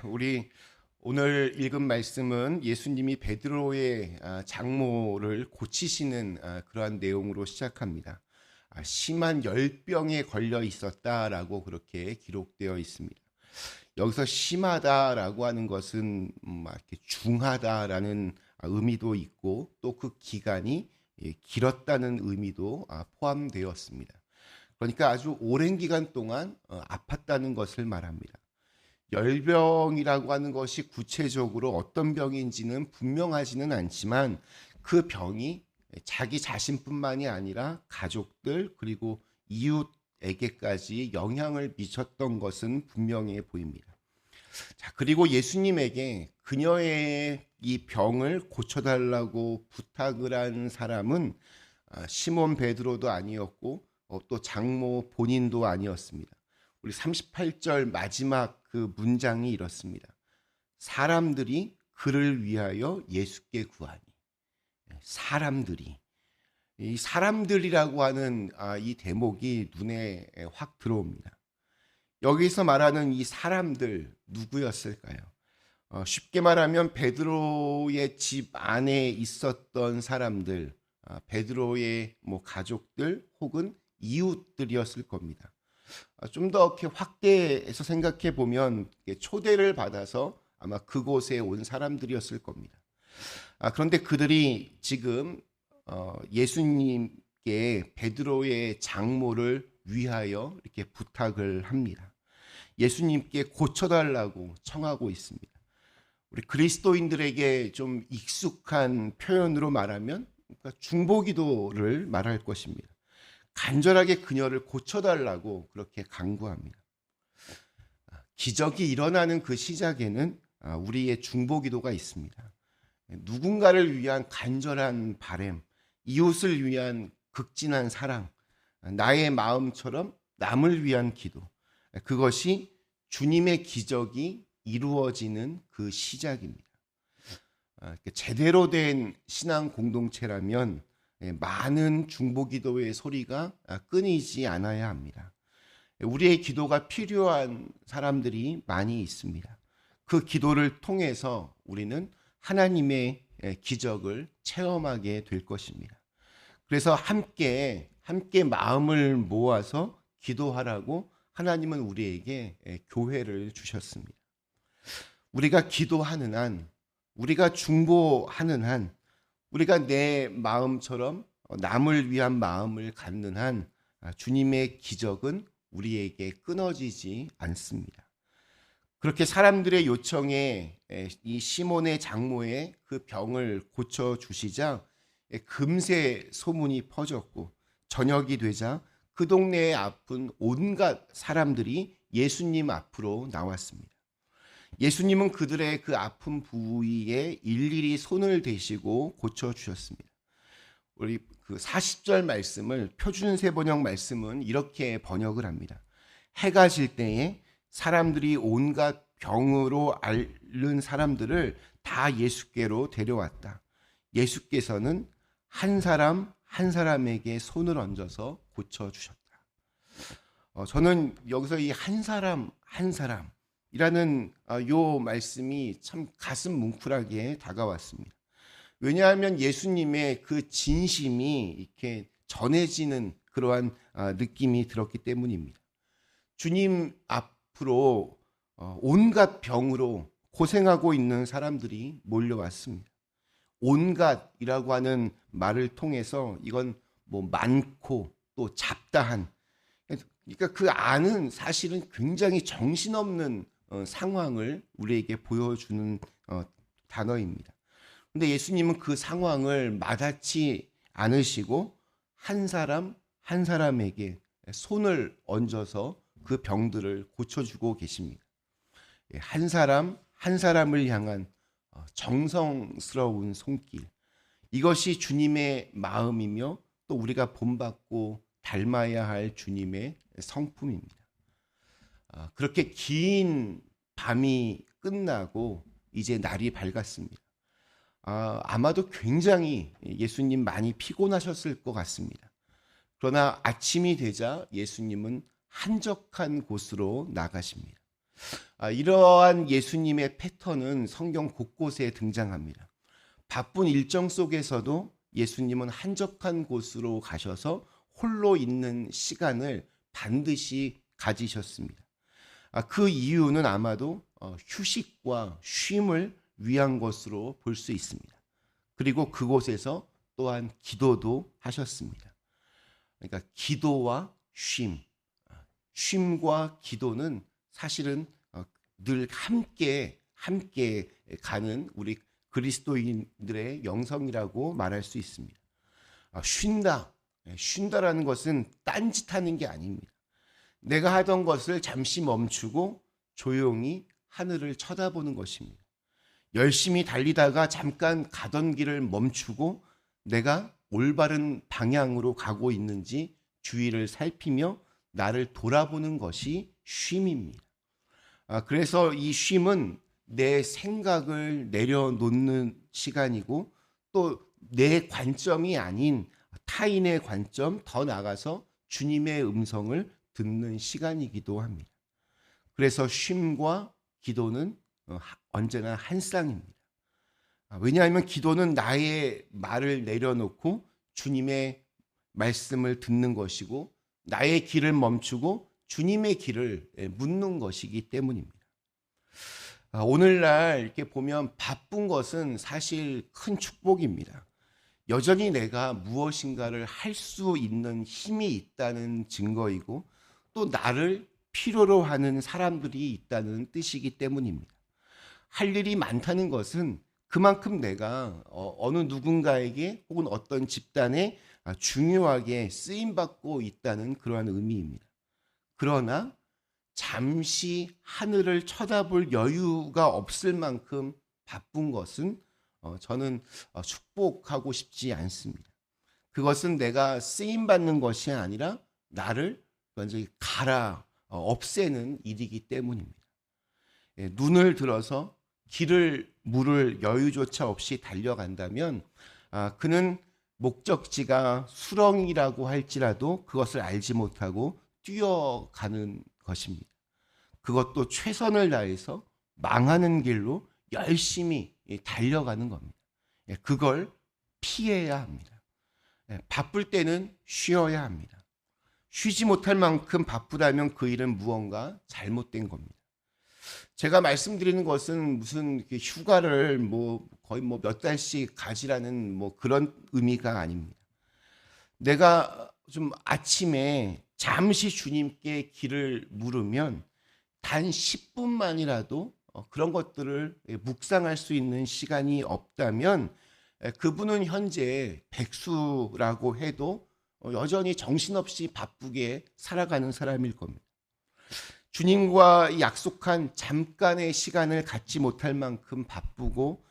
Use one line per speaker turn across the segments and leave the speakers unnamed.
우리 오늘 읽은 말씀은 예수님이 베드로의 장모를 고치시는 그러한 내용으로 시작합니다. 심한 열병에 걸려 있었다라고 그렇게 기록되어 있습니다. 여기서 심하다라고 하는 것은 이렇게 중하다라는 의미도 있고 또 그 기간이 길었다는 의미도 포함되었습니다. 그러니까 아주 오랜 기간 동안 아팠다는 것을 말합니다. 열병이라고 하는 것이 구체적으로 어떤 병인지는 분명하지는 않지만 그 병이 자기 자신뿐만이 아니라 가족들 그리고 이웃에게까지 영향을 미쳤던 것은 분명해 보입니다. 자, 그리고 예수님에게 그녀의 이 병을 고쳐달라고 부탁을 한 사람은 시몬 베드로도 아니었고 또 장모 본인도 아니었습니다. 우리 38절 마지막 그 문장이 이렇습니다. 사람들이 그를 위하여 예수께 구하니. 사람들이. 이 사람들이라고 하는 이 대목이 눈에 확 들어옵니다. 여기서 말하는 이 사람들 누구였을까요? 쉽게 말하면 베드로의 집 안에 있었던 사람들, 베드로의 가족들 혹은 이웃들이었을 겁니다. 좀 더 이렇게 확대해서 생각해 보면 초대를 받아서 아마 그곳에 온 사람들이었을 겁니다. 그런데 그들이 지금 예수님께 베드로의 장모를 위하여 이렇게 부탁을 합니다. 예수님께 고쳐달라고 청하고 있습니다. 우리 그리스도인들에게 좀 익숙한 표현으로 말하면 중보기도를 말할 것입니다. 간절하게 그녀를 고쳐달라고 그렇게 간구합니다. 기적이 일어나는 그 시작에는 우리의 중보기도가 있습니다. 누군가를 위한 간절한 바람, 이웃을 위한 극진한 사랑, 나의 마음처럼 남을 위한 기도, 그것이 주님의 기적이 이루어지는 그 시작입니다. 제대로 된 신앙 공동체라면 많은 중보기도의 소리가 끊이지 않아야 합니다. 우리의 기도가 필요한 사람들이 많이 있습니다. 그 기도를 통해서 우리는 하나님의 기적을 체험하게 될 것입니다. 그래서 함께 마음을 모아서 기도하라고 하나님은 우리에게 교회를 주셨습니다. 우리가 기도하는 한, 우리가 중보하는 한, 우리가 내 마음처럼 남을 위한 마음을 갖는 한 주님의 기적은 우리에게 끊어지지 않습니다. 그렇게 사람들의 요청에 이 시몬의 장모의 그 병을 고쳐주시자 금세 소문이 퍼졌고 저녁이 되자 그 동네에 아픈 온갖 사람들이 예수님 앞으로 나왔습니다. 예수님은 그들의 그 아픈 부위에 일일이 손을 대시고 고쳐주셨습니다. 우리 그 40절 말씀을 표준세 번역 말씀은 이렇게 번역을 합니다. 해가 질 때에 사람들이 온갖 병으로 앓는 사람들을 다 예수께로 데려왔다. 예수께서는 한 사람 한 사람에게 손을 얹어서 고쳐주셨다. 저는 여기서 이 한 사람 한 사람이라는 요 말씀이 참 가슴 뭉클하게 다가왔습니다. 왜냐하면 예수님의 그 진심이 이렇게 전해지는 그러한 느낌이 들었기 때문입니다. 주님 앞으로 온갖 병으로 고생하고 있는 사람들이 몰려왔습니다. 온갖이라고 하는 말을 통해서 이건 많고 또 잡다한, 그러니까 그 안은 사실은 굉장히 정신없는 상황을 우리에게 보여주는 단어입니다. 그런데 예수님은 그 상황을 마다치 않으시고 한 사람 한 사람에게 손을 얹어서 그 병들을 고쳐주고 계십니다. 한 사람 한 사람을 향한 정성스러운 손길, 이것이 주님의 마음이며 또 우리가 본받고 닮아야 할 주님의 성품입니다. 그렇게 긴 밤이 끝나고 이제 날이 밝았습니다. 아마도 굉장히 예수님 많이 피곤하셨을 것 같습니다. 그러나 아침이 되자 예수님은 한적한 곳으로 나가십니다. 이러한 예수님의 패턴은 성경 곳곳에 등장합니다. 바쁜 일정 속에서도 예수님은 한적한 곳으로 가셔서 홀로 있는 시간을 반드시 가지셨습니다. 그 이유는 아마도 휴식과 쉼을 위한 것으로 볼 수 있습니다. 그리고 그곳에서 또한 기도도 하셨습니다. 그러니까 기도와 쉼과 기도는 사실은 늘 함께 가는 우리 그리스도인들의 영성이라고 말할 수 있습니다. 쉰다라는 것은 딴짓하는 게 아닙니다. 내가 하던 것을 잠시 멈추고 조용히 하늘을 쳐다보는 것입니다. 열심히 달리다가 잠깐 가던 길을 멈추고 내가 올바른 방향으로 가고 있는지 주위를 살피며 나를 돌아보는 것이 쉼입니다. 그래서 이 쉼은 내 생각을 내려놓는 시간이고 또 내 관점이 아닌 타인의 관점, 더 나아가서 주님의 음성을 듣는 시간이기도 합니다. 그래서 쉼과 기도는 언제나 한 쌍입니다. 왜냐하면 기도는 나의 말을 내려놓고 주님의 말씀을 듣는 것이고 나의 길을 멈추고 주님의 길을 묻는 것이기 때문입니다. 오늘날 이렇게 보면 바쁜 것은 사실 큰 축복입니다. 여전히 내가 무엇인가를 할 수 있는 힘이 있다는 증거이고 또 나를 필요로 하는 사람들이 있다는 뜻이기 때문입니다. 할 일이 많다는 것은 그만큼 내가 어느 누군가에게 혹은 어떤 집단에 중요하게 쓰임받고 있다는 그러한 의미입니다. 그러나 잠시 하늘을 쳐다볼 여유가 없을 만큼 바쁜 것은 저는 축복하고 싶지 않습니다. 그것은 내가 쓰임받는 것이 아니라 나를 완전히 없애는 일이기 때문입니다. 눈을 들어서 길을 물을 여유조차 없이 달려간다면 그는 목적지가 수렁이라고 할지라도 그것을 알지 못하고 뛰어가는 것입니다. 그것도 최선을 다해서 망하는 길로 열심히 달려가는 겁니다. 그걸 피해야 합니다. 바쁠 때는 쉬어야 합니다. 쉬지 못할 만큼 바쁘다면 그 일은 무언가 잘못된 겁니다. 제가 말씀드리는 것은 무슨 휴가를 거의 몇 달씩 가지라는 그런 의미가 아닙니다. 내가 좀 아침에 잠시 주님께 길을 물으면 단 10분만이라도 그런 것들을 묵상할 수 있는 시간이 없다면 그분은 현재 백수라고 해도 여전히 정신없이 바쁘게 살아가는 사람일 겁니다. 주님과 약속한 잠깐의 시간을 갖지 못할 만큼 바쁘고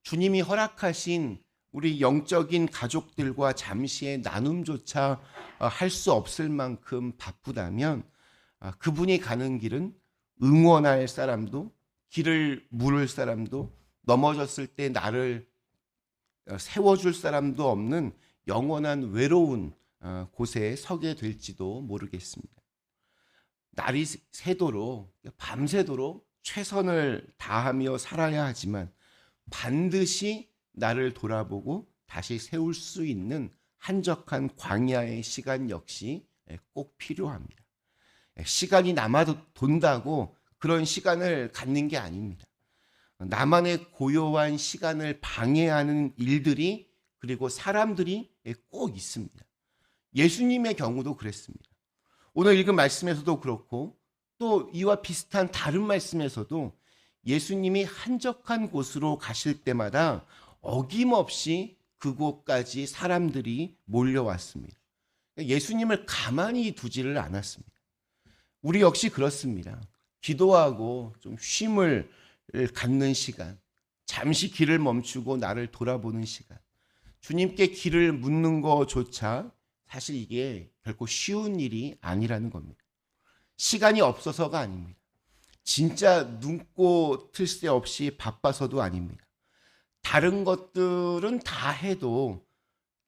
주님이 허락하신 우리 영적인 가족들과 잠시의 나눔조차 할 수 없을 만큼 바쁘다면 그분이 가는 길은 응원할 사람도 길을 물을 사람도 넘어졌을 때 나를 세워줄 사람도 없는 영원한 외로운 곳에 서게 될지도 모르겠습니다. 날이 새도록 밤새도록 최선을 다하며 살아야 하지만 반드시 나를 돌아보고 다시 세울 수 있는 한적한 광야의 시간 역시 꼭 필요합니다. 시간이 남아도 돈다고 그런 시간을 갖는 게 아닙니다. 나만의 고요한 시간을 방해하는 일들이 그리고 사람들이 꼭 있습니다. 예수님의 경우도 그랬습니다. 오늘 읽은 말씀에서도 그렇고 또 이와 비슷한 다른 말씀에서도 예수님이 한적한 곳으로 가실 때마다 어김없이 그곳까지 사람들이 몰려왔습니다. 예수님을 가만히 두지를 않았습니다. 우리 역시 그렇습니다. 기도하고 좀 쉼을 갖는 시간, 잠시 길을 멈추고 나를 돌아보는 시간, 주님께 길을 묻는 것조차 사실 이게 결코 쉬운 일이 아니라는 겁니다. 시간이 없어서가 아닙니다. 진짜 눈코 틀 새 없이 바빠서도 아닙니다. 다른 것들은 다 해도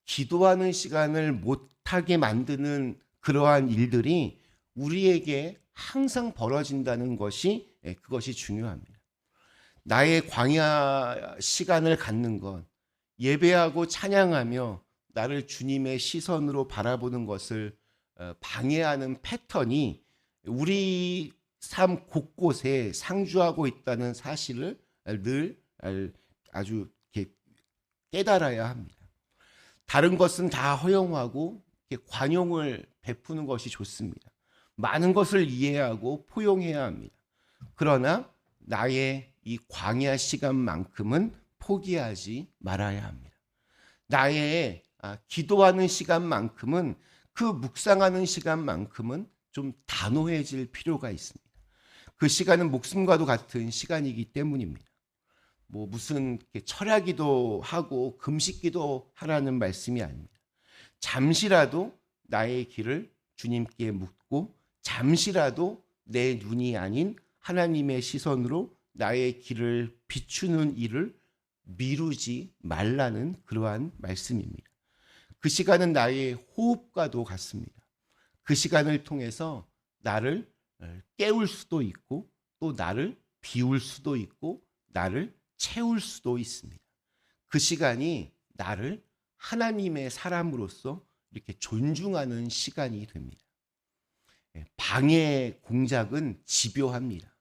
기도하는 시간을 못하게 만드는 그러한 일들이 우리에게 항상 벌어진다는 것이 그것이 중요합니다. 나의 광야 시간을 갖는 것, 예배하고 찬양하며 나를 주님의 시선으로 바라보는 것을 방해하는 패턴이 우리 삶 곳곳에 상주하고 있다는 사실을 늘 아주 깨달아야 합니다. 다른 것은 다 허용하고 관용을 베푸는 것이 좋습니다. 많은 것을 이해하고 포용해야 합니다. 그러나 나의 이 광야 시간만큼은 포기하지 말아야 합니다. 나의 기도하는 시간만큼은, 그 묵상하는 시간만큼은 좀 단호해질 필요가 있습니다. 그 시간은 목숨과도 같은 시간이기 때문입니다. 무슨 철야기도 하고 금식기도 하라는 말씀이 아닙니다. 잠시라도 나의 길을 주님께 묻고, 잠시라도 내 눈이 아닌 하나님의 시선으로 나의 길을 비추는 일을 미루지 말라는 그러한 말씀입니다. 그 시간은 나의 호흡과도 같습니다. 그 시간을 통해서 나를 깨울 수도 있고, 또 나를 비울 수도 있고, 나를 채울 수도 있습니다. 그 시간이 나를 하나님의 사람으로서 이렇게 존중하는 시간이 됩니다. 방해 공작은 집요합니다.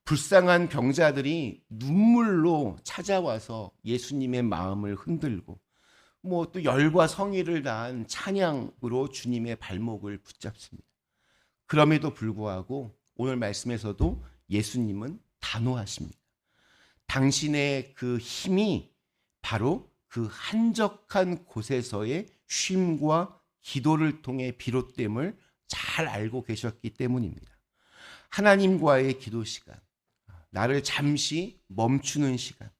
불쌍한 병자들이 눈물로 찾아와서 예수님의 마음을 흔들고, 또 열과 성의를 다한 찬양으로 주님의 발목을 붙잡습니다. 그럼에도 불구하고 오늘 말씀에서도 예수님은 단호하십니다. 당신의 그 힘이 바로 그 한적한 곳에서의 쉼과 기도를 통해 비롯됨을 잘 알고 계셨기 때문입니다. 하나님과의 기도 시간, 나를 잠시 멈추는 시간,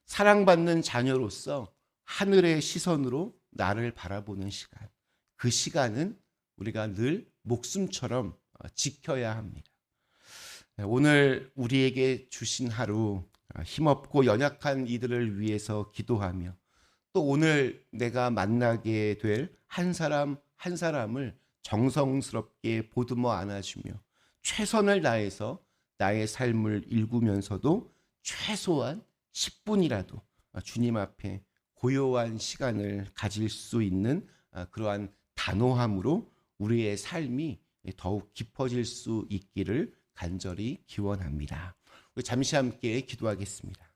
사랑받는 자녀로서 하늘의 시선으로 나를 바라보는 시간, 그 시간은 우리가 늘 목숨처럼 지켜야 합니다. 오늘 우리에게 주신 하루, 힘없고 연약한 이들을 위해서 기도하며, 또 오늘 내가 만나게 될 한 사람 한 사람을 정성스럽게 보듬어 안아주며 최선을 다해서 나의 삶을 일구면서도 최소한 10분이라도 주님 앞에 고요한 시간을 가질 수 있는 그러한 단호함으로 우리의 삶이 더욱 깊어질 수 있기를 간절히 기원합니다. 우리 잠시 함께 기도하겠습니다.